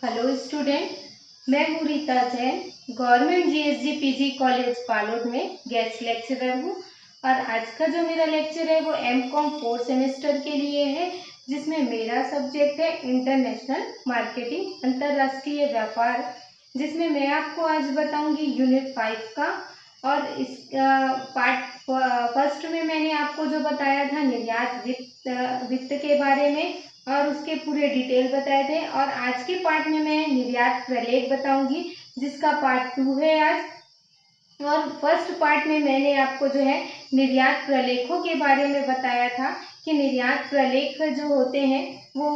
Hello student, मैं हूँ Rita Jain. Government GSG PG college Palod में गेस्ट लेक्चरर हूँ। और आज का जो मेरा लेक्चर है वो एमकॉम 4 सेमेस्टर के लिए है, जिसमें मेरा सब्जेक्ट है इंटरनेशनल मार्केटिंग, अंतर्राष्ट्रीय व्यापार, जिसमें मैं आपको आज बताऊंगी यूनिट 5 का। और इस पार्ट फर्स्ट में मैंने आपको जो बताया था निर्यात वित्त के बारे में और उसके पूरे डिटेल बताए थे। और आज के पार्ट में मैं निर्यात प्रलेख बताऊंगी, जिसका पार्ट 2 है आज। और फर्स्ट पार्ट में मैंने आपको जो है निर्यात प्रलेखों के बारे में बताया था कि निर्यात प्रलेख जो होते हैं वो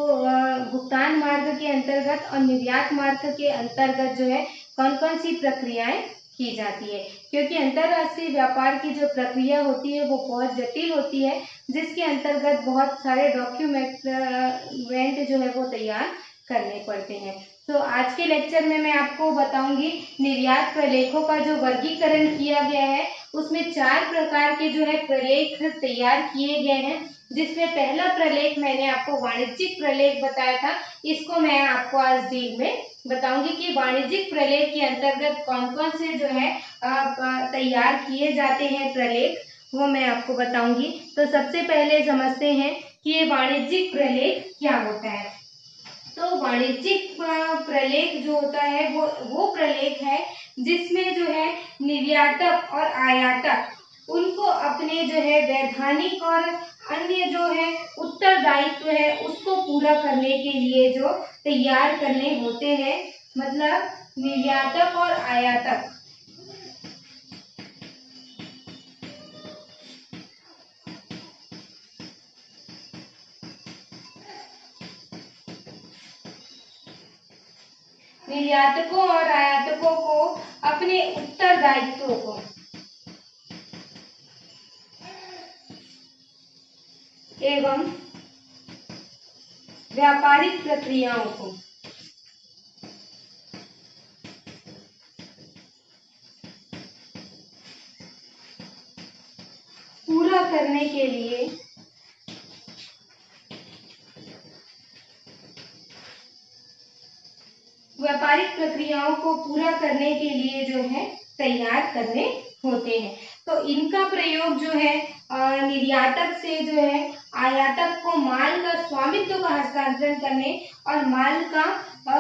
भुगतान मार्ग के अंतर्गत और निर्यात मार्ग के अंतर्गत जो है कौन कौन सी प्रक्रियाएं की जाती है, क्योंकि अंतर्राष्ट्रीय व्यापार की जो प्रक्रिया होती है वो बहुत जटिल होती है, जिसके अंतर्गत बहुत सारे डॉक्यूमेंट जो है वो तैयार करने पड़ते हैं। तो आज के लेक्चर में मैं आपको बताऊंगी निर्यात प्रलेखों का जो वर्गीकरण किया गया है, उसमें 4 प्रकार के जो है प्रलेख तैयार किए गए हैं, जिसमें पहला प्रलेख मैंने आपको वाणिज्यिक प्रलेख बताया था। इसको मैं आपको आज डील में बताऊंगी कि वाणिज्यिक प्रलेख के अंतर्गत कौन कौन से जो है तैयार किए जाते हैं प्रलेख, वो मैं आपको बताऊंगी। तो सबसे पहले समझते हैं कि ये वाणिज्यिक प्रलेख क्या होता है। तो वाणिज्यिक प्रलेख जो होता है वो प्रलेख है जिसमें जो है निर्यातक और आयातक उनको अपने जो है वैधानिक और अन्य जो है उत्तरदायित्व है उसको पूरा करने के लिए जो तैयार करने होते हैं, मतलब निर्यातक और आयातक निर्यातकों और आयातकों को अपने उत्तरदायित्व को एवं व्यापारिक प्रक्रियाओं को पूरा करने के लिए व्यापारिक प्रक्रियाओं को पूरा करने के लिए जो है तैयार करने होते हैं। तो इनका प्रयोग जो है निर्यातक से जो है आयातक को माल का स्वामित्व का हस्तांतरण करने और माल का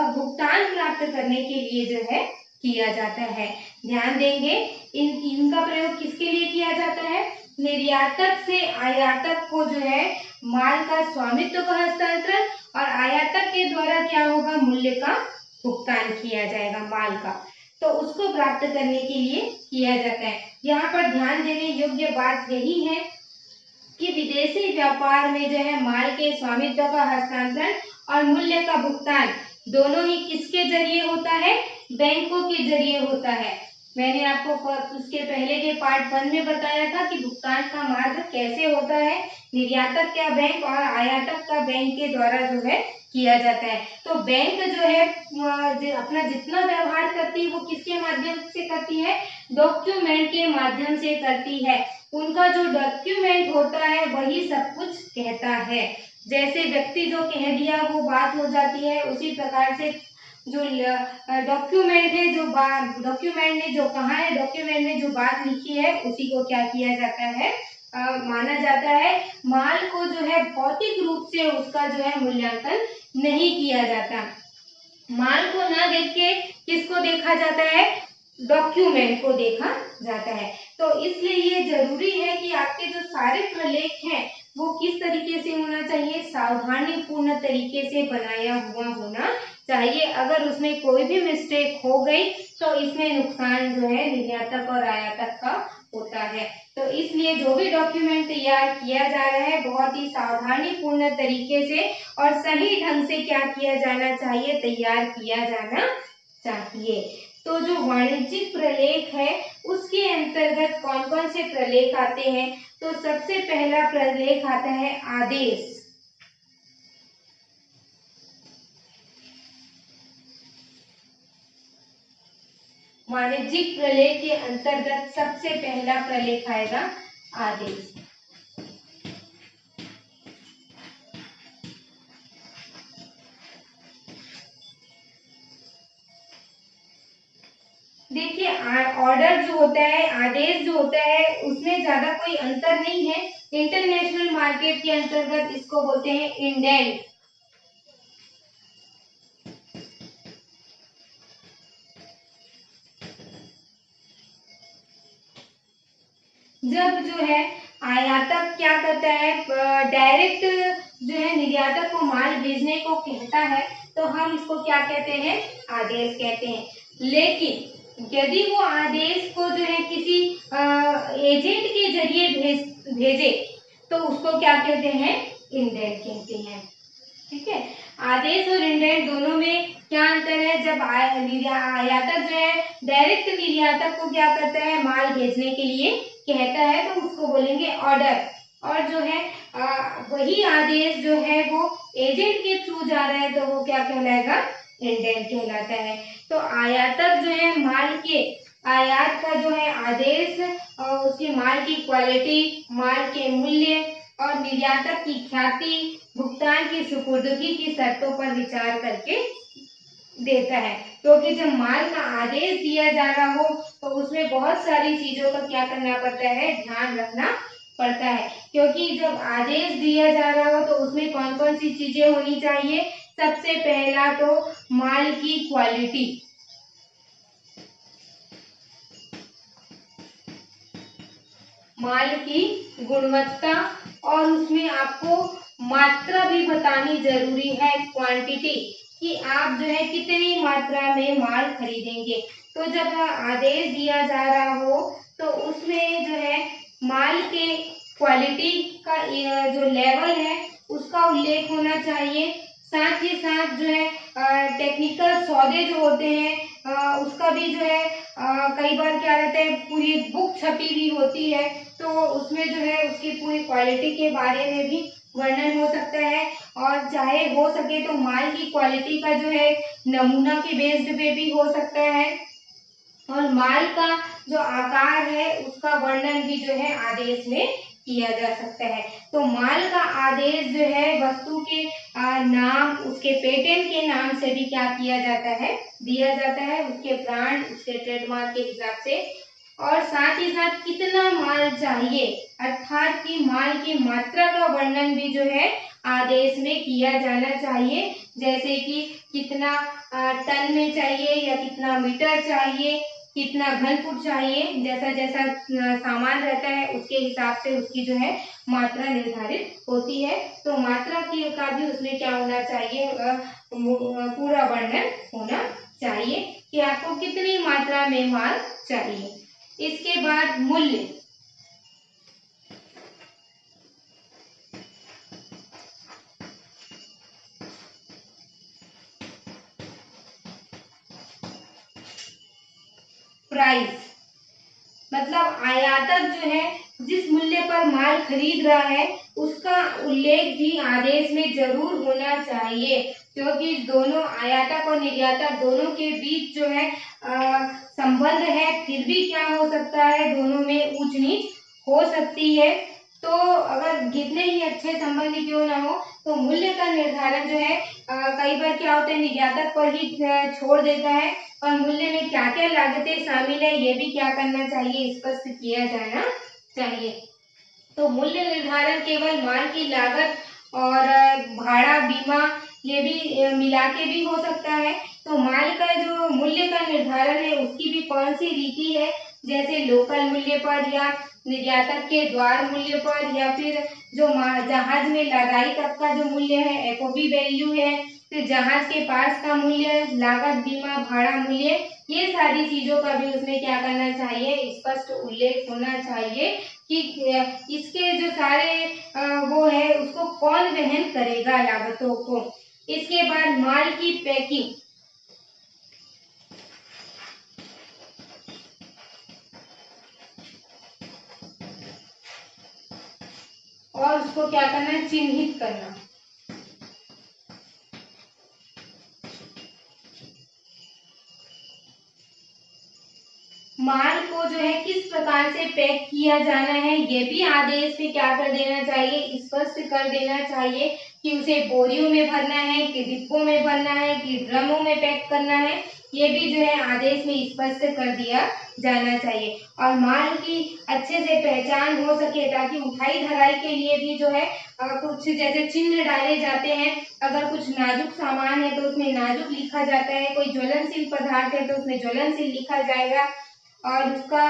भुगतान प्राप्त करने के लिए जो है किया जाता है। ध्यान देंगे, इनका प्रयोग किसके लिए किया जाता है? निर्यातक से आयातक को जो है माल का स्वामित्व का हस्तांतरण और आयातक के द्वारा क्या होगा, मूल्य का भुगतान किया जाएगा माल का, तो उसको प्राप्त करने के लिए किया जाता है। यहाँ पर ध्यान देने योग्य बात यही है कि विदेशी व्यापार में जो है माल के स्वामित्व का हस्तांतरण और मूल्य का भुगतान दोनों ही किसके जरिए होता है? बैंकों के जरिए होता है। मैंने आपको उसके पहले के पार्ट 1 में बताया था कि भुगतान का मार्ग कैसे होता है, निर्यातक का बैंक और आयातक का बैंक के द्वारा जो है किया जाता है। तो बैंक जो है अपना जितना व्यवहार करती है वो किसके माध्यम से करती है? डॉक्यूमेंट के माध्यम से करती है। उनका जो डॉक्यूमेंट होता है वही सब कुछ कहता है। जैसे व्यक्ति जो कह दिया वो बात हो जाती है, उसी प्रकार से जो डॉक्यूमेंट है, जो डॉक्यूमेंट ने जो कहा है, डॉक्यूमेंट ने जो बात लिखी है उसी को क्या किया जाता है, माना जाता है। माल को जो है भौतिक रूप से उसका जो है मूल्यांकन नहीं किया जाता। माल को ना देख के किसको देखा जाता है? डॉक्यूमेंट को देखा जाता है। तो इसलिए ये जरूरी है कि आपके जो सारे प्रलेख हैं वो किस तरीके से होना चाहिए? सावधानी पूर्ण तरीके से बनाया हुआ होना चाहिए। अगर उसमें कोई भी मिस्टेक हो गई तो इसमें नुकसान जो है निर्यातक और आयातक का होता है। तो इसलिए जो भी डॉक्यूमेंट तैयार किया जा रहा है बहुत ही सावधानी पूर्ण तरीके से और सही ढंग से क्या किया जाना चाहिए? तैयार किया जाना चाहिए। तो जो वाणिज्यिक प्रलेख है उसके अंतर्गत कौन कौन से प्रलेख आते हैं? तो सबसे पहला प्रलेख आता है आदेश। वाणिज्यिक प्रलेख के अंतर्गत सबसे पहला प्रलेख आएगा आदेश। देखिए ऑर्डर जो होता है, आदेश जो होता है, उसमें ज्यादा कोई अंतर नहीं है। इंटरनेशनल मार्केट के अंतर्गत इसको बोलते हैं इंडेंट। जब जो है आयातक क्या करता है, डायरेक्ट जो है निर्यातक को माल भेजने को कहता है, तो हम इसको क्या कहते हैं, आदेश कहते हैं। लेकिन यदि वो आदेश को जो है किसी एजेंट के जरिए भेजे, तो उसको क्या कहते हैं, इंडेंट कहते हैं। ठीक है, आदेश और इंडेंट दोनों में क्या अंतर है। जब आयातक जो है डायरेक्ट निर्यातक को क्या करता है, माल भेजने के लिए कहता है, तो उसको बोलेंगे ऑर्डर। और जो है वही आदेश जो है वो एजेंट के थ्रू जा रहा है, तो वो क्या कहलाएगा, इंडेंट कहलाता है। तो आयातक जो है माल के आयात का जो है आदेश और उसके माल की क्वालिटी, माल के मूल्य और निर्यातक की ख्याति, भुगतान की सुपुर्दगी की शर्तों पर विचार करके देता है। क्योंकि जब माल का आदेश दिया जा रहा हो, तो उसमें बहुत सारी चीजों का क्या करना पड़ता है, ध्यान रखना पड़ता है। क्योंकि जब आदेश दिया जा रहा हो, तो उसमें कौन कौन सी चीजें होनी चाहिए। सबसे पहला तो माल की क्वालिटी, माल की गुणवत्ता, और उसमें आपको मात्रा भी बतानी जरूरी है, क्वांटिटी, कि आप जो है कितनी मात्रा में माल खरीदेंगे। तो जब आदेश दिया जा रहा हो, तो उसमें जो है माल के क्वालिटी का जो लेवल है, उसका उल्लेख होना चाहिए। साथ ही साथ जो है टेक्निकल सौदे जो होते हैं, उसका भी जो है कई बार क्या रहता है, पूरी बुक छपी हुई होती है, तो उसमें जो है उसकी पूरी क्वालिटी के बारे में भी वर्णन हो सकता है। और चाहे हो सके तो माल की क्वालिटी का जो है नमूना के बेस्ड पे भी हो सकता है। और माल का जो आकार है, उसका वर्णन भी जो है आदेश में किया जा सकता है। तो माल का आदेश जो है वस्तु के नाम, उसके पेटेंट के नाम से भी क्या किया जाता है, दिया जाता है, उसके ब्रांड, उसके ट्रेडमार्क के हिसाब से। और साथ ही साथ कितना माल चाहिए, अर्थात कि माल की मात्रा का वर्णन भी जो है आदेश में किया जाना चाहिए। जैसे कि कितना टन में चाहिए, या कितना मीटर चाहिए, कितना घन फुट चाहिए, जैसा जैसा सामान रहता है उसके हिसाब से उसकी जो है मात्रा निर्धारित होती है। तो मात्रा की का भी उसमें क्या होना चाहिए, पूरा वर्णन होना चाहिए कि आपको कितनी मात्रा में माल चाहिए। इसके बाद मूल्य, प्राइस, मतलब आयातक जो है जिस मूल्य पर माल खरीद रहा है, उसका उल्लेख भी आदेश में जरूर होना चाहिए। क्योंकि दोनों आयातक और निर्यातक दोनों के बीच जो है संबंध है, फिर भी क्या हो सकता है, दोनों में ऊंच नीच हो सकती है। तो अगर कितने ही अच्छे संबंध क्यों ना हो, तो मूल्य का निर्धारण जो है कई बार क्या होता है, निर्यातक पर ही छोड़ देता है। और मूल्य में क्या क्या लागतें शामिल है, ये भी क्या करना चाहिए, स्पष्ट किया जाना चाहिए। तो मूल्य निर्धारण केवल माल की लागत और भाड़ा, बीमा, ये भी मिला के भी हो सकता है। तो माल का जो मूल्य का निर्धारण है, उसकी भी कौन सी रीति है, जैसे लोकल मूल्य पर, या निर्यातक के द्वार मूल्य पर, या फिर जो जहाज में लदाई तक का जो मूल्य है, एफओबी वैल्यू है, फिर जहाज के पास का मूल्य, लागत, बीमा, भाड़ा मूल्य, ये सारी चीजों का भी उसमें क्या करना चाहिए, स्पष्ट उल्लेख होना चाहिए कि इसके जो सारे वो है, उसको कौन वहन करेगा, लागतों को। इसके बाद माल की पैकिंग, और उसको क्या करना, चिन्हित करना। माल को जो है किस प्रकार से पैक किया जाना है, ये भी आदेश में क्या कर देना चाहिए, स्पष्ट कर देना चाहिए। कि उसे बोरियों में भरना है, कि डिब्बों में भरना है, कि ड्रमों में पैक करना है, ये भी जो है आदेश में स्पष्ट कर दिया जाना चाहिए। और माल की अच्छे से पहचान हो सके, ताकि उठाई धराई के लिए भी जो है कुछ जैसे चिन्ह डाले जाते हैं। अगर कुछ नाजुक सामान है तो उसमें नाजुक लिखा जाता है, कोई ज्वलनशील पदार्थ है तो उसमें ज्वलनशील लिखा जाएगा, और उसका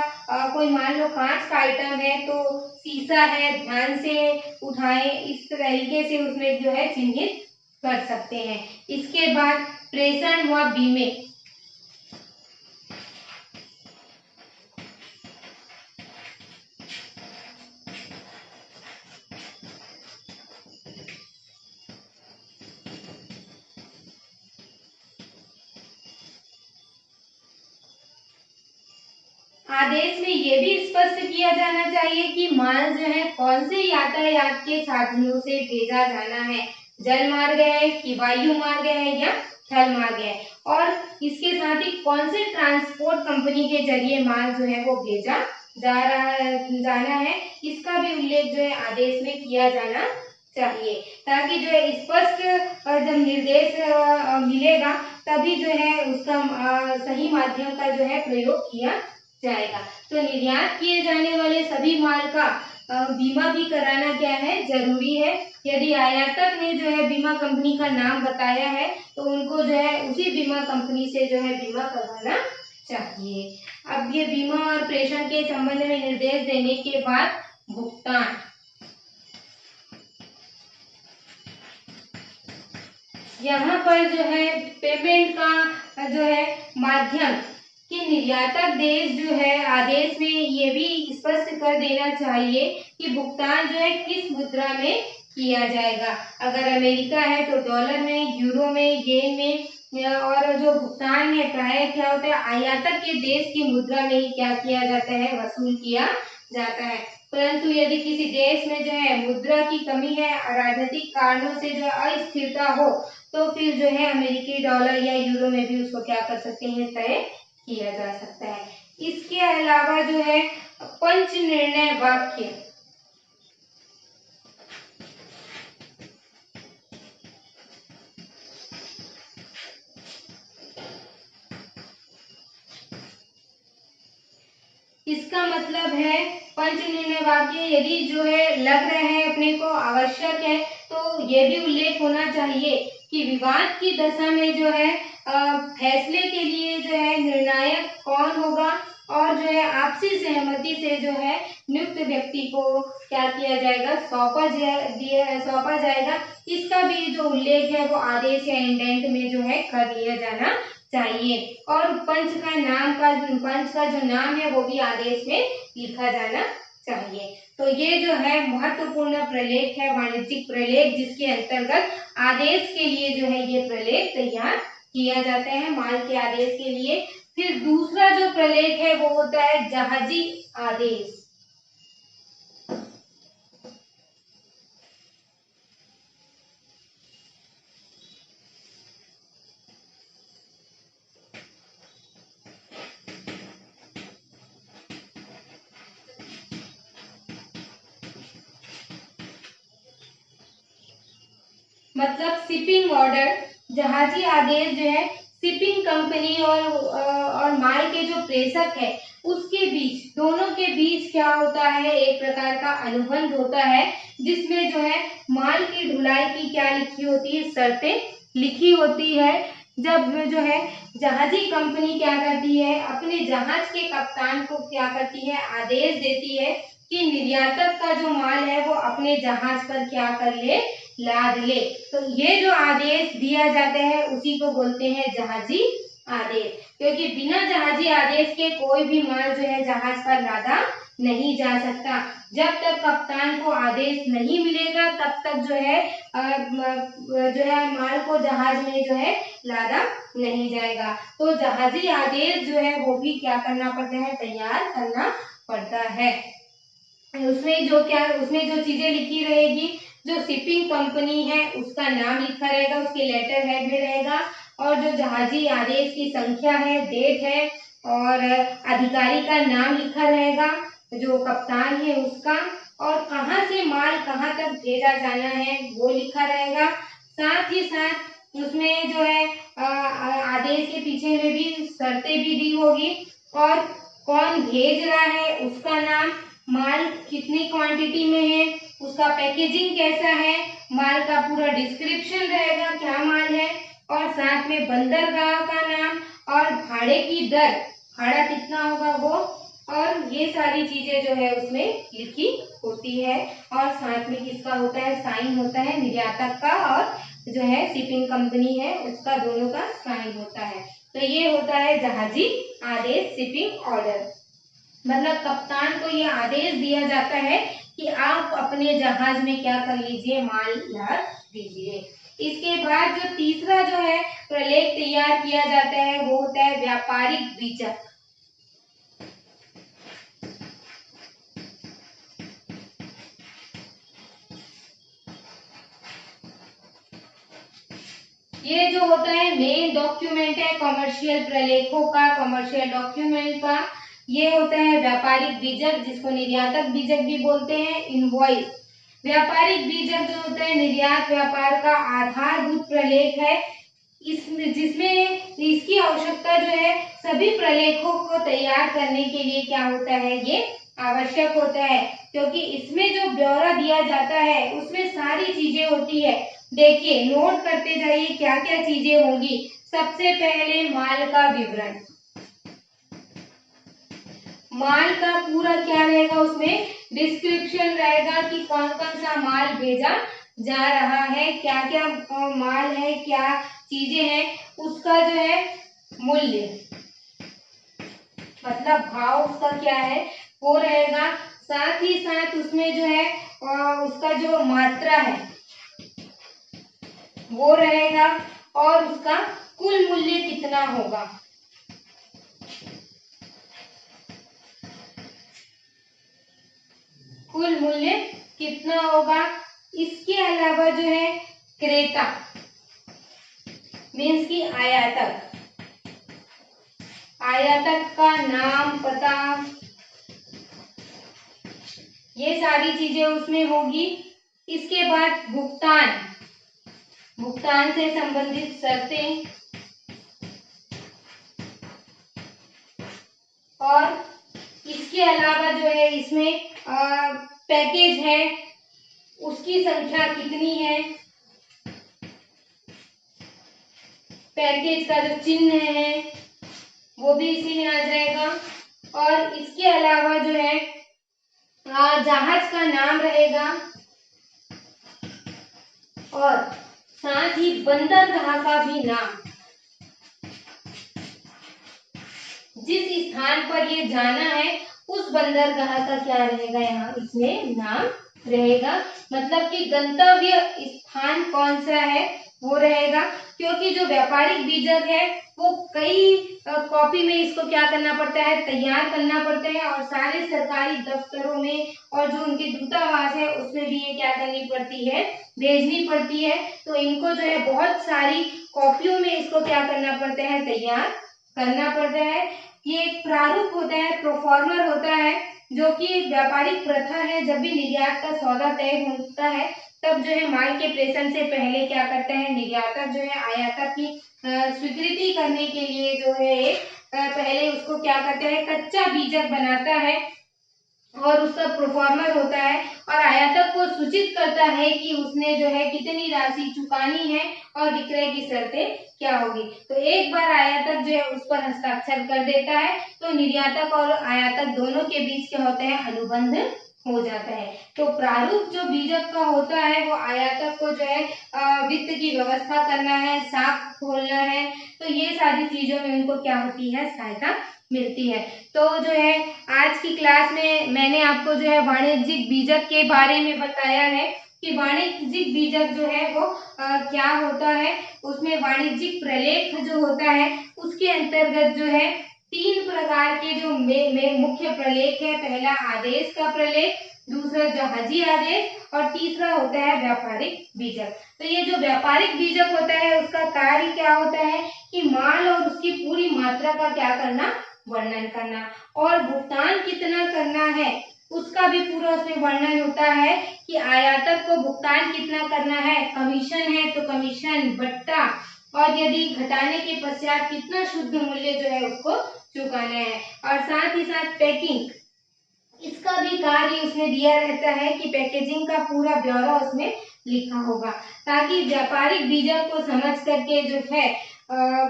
कोई मान लो कांच का आइटम है तो शीशा है, ध्यान से उठाएं, इस तरीके से उसमें जो है चिन्हित कर सकते हैं। इसके बाद प्रेषण व बीमे। आदेश में ये भी स्पष्ट किया जाना चाहिए कि माल जो है कौन से यातायात के साधनों से भेजा जाना है, जल मार्ग है कि वायु मार्ग है या थल मार्ग है, और इसके साथ ही कौन से ट्रांसपोर्ट कंपनी के जरिए माल जो है वो भेजा जाना है, इसका भी उल्लेख जो है आदेश में किया जाना चाहिए, ताकि जो है स्पष्ट जब निर्देश मिलेगा तभी जो है उसका सही माध्यम का जो है प्रयोग किया जाएगा। तो निर्यात किए जाने वाले सभी माल का बीमा भी कराना क्या है, जरूरी है। यदि आयातक ने जो है बीमा कंपनी का नाम बताया है तो उनको जो है उसी बीमा कंपनी से जो है बीमा करवाना चाहिए। अब ये बीमा और प्रेषण के संबंध में निर्देश देने के बाद भुगतान। यहाँ पर जो है पेमेंट का जो है माध्यम कि निर्यातक देश जो है आदेश में ये भी स्पष्ट कर देना चाहिए कि भुगतान जो है किस मुद्रा में किया जाएगा। अगर अमेरिका है तो डॉलर में, यूरो में, येन में, और जो भुगतान है प्राय क्या होता है, आयातक के देश की मुद्रा में ही क्या किया जाता है, वसूल किया जाता है। परंतु यदि किसी देश में जो है मुद्रा की कमी है, राजनीतिक कारणों से जो अस्थिरता हो, तो फिर जो है अमेरिकी डॉलर या यूरो में भी उसको क्या कर सकते हैं, तय किया जा सकता है। इसके अलावा जो है पंच निर्णय वाक्य। इसका मतलब है पंच निर्णय वाक्य यदि जो है लग रहे हैं अपने को आवश्यक है, तो ये भी उल्लेख होना चाहिए कि विवाद की दशा में जो है फैसले के लिए जो है निर्णायक कौन होगा, और जो है आपसी सहमति से जो है नियुक्त व्यक्ति को क्या किया जाएगा, सौंपा जाएगा। इसका भी जो उल्लेख है वो आदेश या इंडेंट में जो है कर लिया जाना चाहिए, और पंच का जो नाम है वो भी आदेश में लिखा जाना चाहिए। तो ये जो है महत्वपूर्ण प्रलेख है, वाणिज्यिक प्रलेख, जिसके अंतर्गत आदेश के लिए जो है ये प्रलेख तैयार किया जाता है, माल के आदेश के लिए। फिर दूसरा जो प्रलेख है वो होता है जहाजी आदेश। मतलब शिपिंग ऑर्डर। जहाजी आदेश जो है शिपिंग कंपनी और माल के जो प्रेषक है उसके बीच, दोनों के बीच क्या होता है, एक प्रकार का अनुबंध होता है, जिसमें जो है माल की ढुलाई की क्या लिखी होती है, शर्तें लिखी होती है। जब जो है जहाजी कंपनी क्या करती है, अपने जहाज के कप्तान को क्या करती है, आदेश देती है कि निर्यातक का जो माल है वो अपने जहाज पर क्या कर ले, लाद ले। तो ये जो आदेश दिया जाता है उसी को बोलते हैं जहाजी आदेश, क्योंकि बिना जहाजी आदेश के कोई भी माल जो है जहाज पर लादा नहीं जा सकता। जब तक कप्तान को आदेश नहीं मिलेगा तब तक जो है माल को जहाज में जो है लादा नहीं जाएगा। तो जहाजी आदेश जो है वो भी क्या करना पड़ता है, तैयार करना पड़ता है। उसमें जो चीजें लिखी रहेगी, जो शिपिंग कंपनी है उसका नाम लिखा रहेगा, उसके लेटर हेड में रहेगा, और जो जहाजी आदेश की संख्या है, डेट है, और अधिकारी का नाम लिखा रहेगा, जो कप्तान है उसका, और कहाँ से माल कहाँ तक भेजा जाना है वो लिखा रहेगा। साथ ही साथ उसमें जो है आदेश के पीछे में भी शर्तें भी दी होगी और कौन भेज रहा है उसका नाम, माल कितनी क्वांटिटी में है, उसका पैकेजिंग कैसा है, माल का पूरा डिस्क्रिप्शन रहेगा क्या माल है, और साथ में बंदरगाह का नाम और भाड़े की दर, भाड़ा कितना होगा वो, और ये सारी चीजें जो है उसमें लिखी होती है। और साथ में किसका होता है, साइन होता है निर्यातक का और जो है शिपिंग कंपनी है उसका, दोनों का साइन होता है। तो ये होता है जहाजी आदेश, शिपिंग ऑर्डर। मतलब कप्तान को ये आदेश दिया जाता है कि आप अपने जहाज में क्या कर लीजिए, माल लाद दीजिए। इसके बाद जो तीसरा जो है प्रलेख तैयार किया जाता है वो होता है व्यापारिक बीजक। ये जो होता है मेन डॉक्यूमेंट है कॉमर्शियल प्रलेखों का, कॉमर्शियल डॉक्यूमेंट का। ये होता है व्यापारिक बीजक, जिसको निर्यातक बीजक भी बोलते हैं, इनवॉइस। व्यापारिक बीजक जो होता है निर्यात व्यापार का आधारभूत प्रलेख है, जिसमें इसकी आवश्यकता जो है सभी प्रलेखों को तैयार करने के लिए क्या होता है, ये आवश्यक होता है, क्योंकि इसमें जो ब्यौरा दिया जाता है उसमें सारी चीजें होती है। देखिए नोट करते जाइए क्या क्या चीजें होंगी। सबसे पहले माल का विवरण, माल का पूरा क्या रहेगा, उसमें डिस्क्रिप्शन रहेगा कि कौन कौन सा माल भेजा जा रहा है, क्या क्या माल है, क्या चीजें हैं, उसका जो है मूल्य मतलब भाव उसका क्या है वो रहेगा। साथ ही साथ उसमें जो है उसका जो मात्रा है वो रहेगा और उसका कुल मूल्य कितना होगा। कुल मूल्य कितना होगा। इसके अलावा जो है क्रेता मीन्स की आयातक, आयातक का नाम पता, ये सारी चीजें उसमें होगी। इसके बाद भुगतान, भुगतान से संबंधित शर्तें, और इसके अलावा जो है इसमें पैकेज है उसकी संख्या कितनी है, पैकेज का जो चिन्ह है वो भी इसी में आ जाएगा। और इसके अलावा जो है जहाज का नाम रहेगा और साथ ही बंदरगाह का भी नाम, जिस स्थान पर ये जाना है उस बंदरगाह का क्या रहेगा, यहाँ इसमें नाम रहेगा। मतलब कि गंतव्य स्थान कौन सा है वो रहेगा, क्योंकि जो व्यापारिक बीजक है वो कई कॉपी में इसको क्या करना पड़ता है, तैयार करना पड़ता है, और सारे सरकारी दफ्तरों में और जो उनके दूतावास है उसमें भी ये क्या करनी पड़ती है, भेजनी पड़ती है। तो इनको जो है बहुत सारी कॉपियों में इसको क्या करना पड़ता है, तैयार करना पड़ता है। ये एक प्रारूप होता है, प्रोफॉर्मर होता है, जो कि एक व्यापारिक प्रथा है। जब भी निर्यात का सौदा तय होता है तब जो है माल के प्रेषण से पहले क्या करते हैं निर्यातक जो है आयातक की स्वीकृति करने के लिए जो है पहले उसको क्या करते हैं, कच्चा बीजक बनाता है और उसका प्रोफॉर्मर होता है और आयातक को सूचित करता है कि उसने जो है कितनी राशि चुकानी है और विक्रय की शर्तें क्या होगी। तो एक बार आयातक जो है उस पर हस्ताक्षर कर देता है तो निर्यातक और आयातक दोनों के बीच क्या होता है, अनुबंध हो जाता है। तो प्रारूप जो बीजक का होता है वो आयातक को जो है वित्त की व्यवस्था करना है, साख खोलना है, तो ये सारी चीजों में उनको क्या होती है, सहायता मिलती है। तो जो है आज की क्लास में मैंने आपको जो है वाणिज्यिक बीजक के बारे में बताया है कि वाणिज्यिक बीजक जो है वो क्या होता है। उसमें वाणिज्यिक प्रलेख जो होता है उसके अंतर्गत जो है 3 प्रकार के जो मुख्य प्रलेख है। पहला आदेश का प्रलेख, दूसरा जहाजी आदेश और तीसरा होता है व्यापारिक बीजक। तो ये जो व्यापारिक बीजक होता है उसका कार्य क्या होता है कि माल और उसकी पूरी मात्रा का क्या करना, वर्णन करना, और भुगतान कितना करना है उसका भी पूरा उसमें वर्णन होता है कि आयातक को भुगतान कितना करना है, कमीशन है तो कमीशन, बट्टा, और यदि घटाने के पश्चात कितना शुद्ध मूल्य जो है उसको चुकाना है। और साथ ही साथ पैकिंग, इसका भी कार्य उसमें दिया रहता है कि पैकेजिंग का पूरा ब्यौरा उसमें लिखा होगा, ताकि व्यापारिक बीजक को समझ करके जो है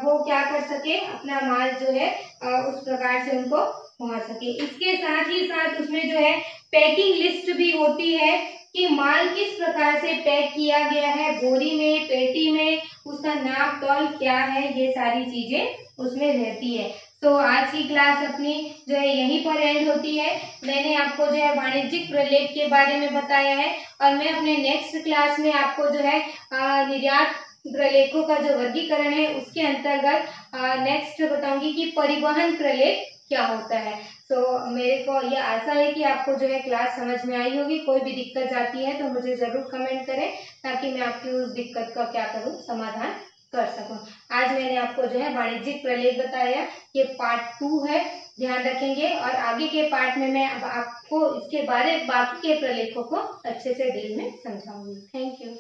वो क्या कर सके, अपना माल जो है उस प्रकार से उनको पहुंच सके। इसके साथ ही साथ उसमें जो है पैकिंग लिस्ट भी होती है कि माल किस प्रकार से पैक किया गया है, बोरी में, पेटी में, उसका नाप तौल क्या है, ये सारी चीजें उसमें रहती है। तो आज की क्लास अपनी जो है यहीं पर एंड होती है। मैंने आपको जो है वाणिज्यिक प्रलेख के बारे में बताया है, और मैं अपने नेक्स्ट क्लास में आपको जो है निर्यात प्रलेखों का जो वर्गीकरण है उसके अंतर्गत नेक्स्ट बताऊंगी कि परिवहन प्रलेख क्या होता है। तो मेरे को ये आशा है कि आपको जो है क्लास समझ में आई होगी। कोई भी दिक्कत जाती है तो मुझे जरूर कमेंट करें, ताकि मैं आपकी उस दिक्कत का क्या करूं, समाधान कर सकूं। आज मैंने आपको जो है वाणिज्यिक प्रलेख बताया, ये पार्ट 2 है, ध्यान रखेंगे। और आगे के पार्ट में मैं अब आपको इसके बारे बाकी के प्रलेखों को अच्छे से डिटेल में समझाऊंगी। Thank you.